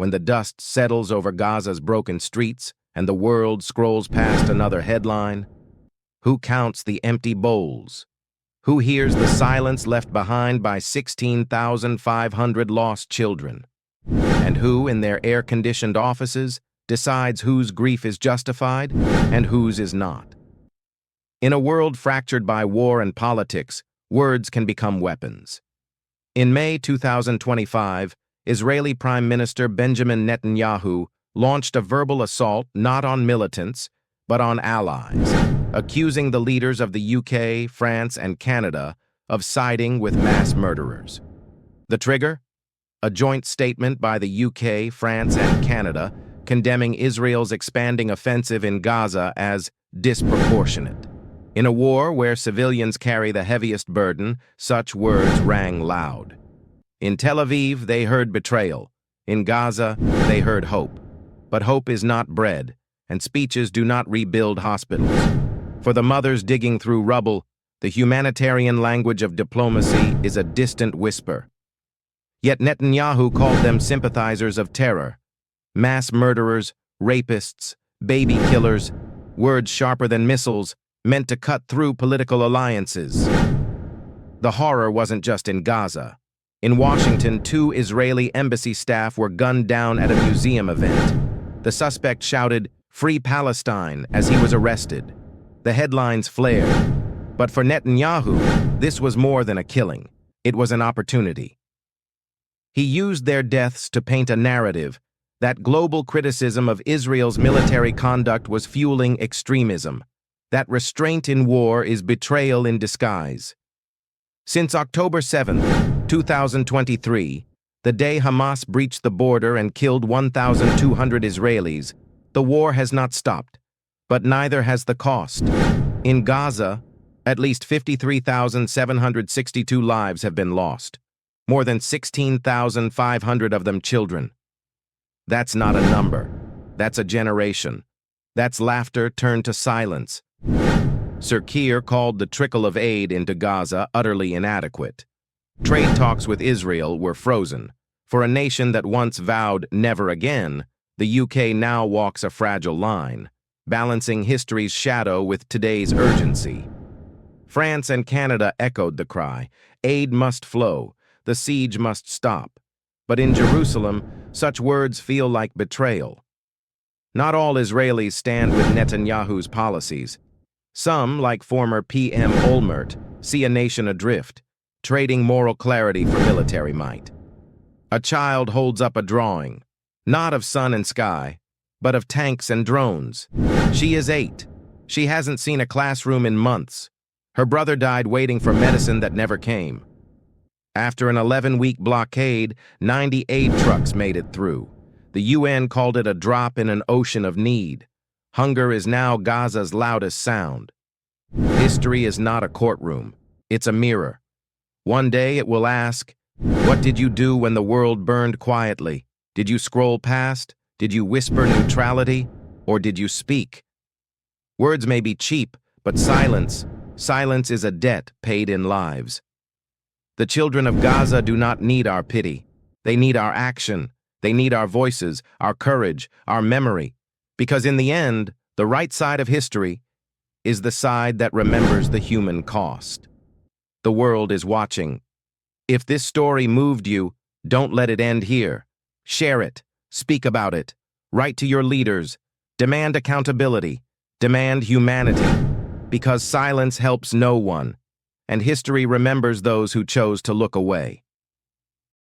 when the dust settles over Gaza's broken streets and the world scrolls past another headline? Who counts the empty bowls? Who hears the silence left behind by 16,500 lost children? And who, in their air-conditioned offices, decides whose grief is justified and whose is not? In a world fractured by war and politics, words can become weapons. In May 2025, Israeli Prime Minister Benjamin Netanyahu launched a verbal assault not on militants, but on allies, accusing the leaders of the UK, France, and Canada of siding with mass murderers. The trigger? A joint statement by the UK, France, and Canada condemning Israel's expanding offensive in Gaza as disproportionate. In a war where civilians carry the heaviest burden, such words rang loud. In Tel Aviv, they heard betrayal. In Gaza, they heard hope. But hope is not bread, and speeches do not rebuild hospitals. For the mothers digging through rubble, the humanitarian language of diplomacy is a distant whisper. Yet Netanyahu called them sympathizers of terror. Mass murderers, rapists, baby killers, words sharper than missiles, meant to cut through political alliances. The horror wasn't just in Gaza. In Washington, 2 Israeli embassy staff were gunned down at a museum event. The suspect shouted, "Free Palestine," as he was arrested. The headlines flared. But for Netanyahu, this was more than a killing. It was an opportunity. He used their deaths to paint a narrative that global criticism of Israel's military conduct was fueling extremism. That restraint in war is betrayal in disguise. Since October 7, 2023, the day Hamas breached the border and killed 1,200 Israelis, the war has not stopped, but neither has the cost. In Gaza, at least 53,762 lives have been lost, more than 16,500 of them children. That's not a number. That's a generation. That's laughter turned to silence. Sir Keir called the trickle of aid into Gaza utterly inadequate. Trade talks with Israel were frozen. For a nation that once vowed never again, the UK now walks a fragile line, balancing history's shadow with today's urgency. France and Canada echoed the cry, aid must flow, the siege must stop. But in Jerusalem, such words feel like betrayal. Not all Israelis stand with Netanyahu's policies. Some, like former PM Olmert, see a nation adrift, trading moral clarity for military might. A child holds up a drawing, not of sun and sky, but of tanks and drones. She is 8. She hasn't seen a classroom in months. Her brother died waiting for medicine that never came. After an 11-week blockade, 90 aid trucks made it through. The UN called it a drop in an ocean of need. Hunger is now Gaza's loudest sound. History is not a courtroom. It's a mirror. One day it will ask, what did you do when the world burned quietly? Did you scroll past? Did you whisper neutrality? Or did you speak? Words may be cheap, but silence is a debt paid in lives. The children of Gaza do not need our pity. They need our action. They need our voices, our courage, our memory. Because in the end, the right side of history is the side that remembers the human cost. The world is watching. If this story moved you, don't let it end here. Share it. Speak about it. Write to your leaders. Demand accountability. Demand humanity. Because silence helps no one, and history remembers those who chose to look away.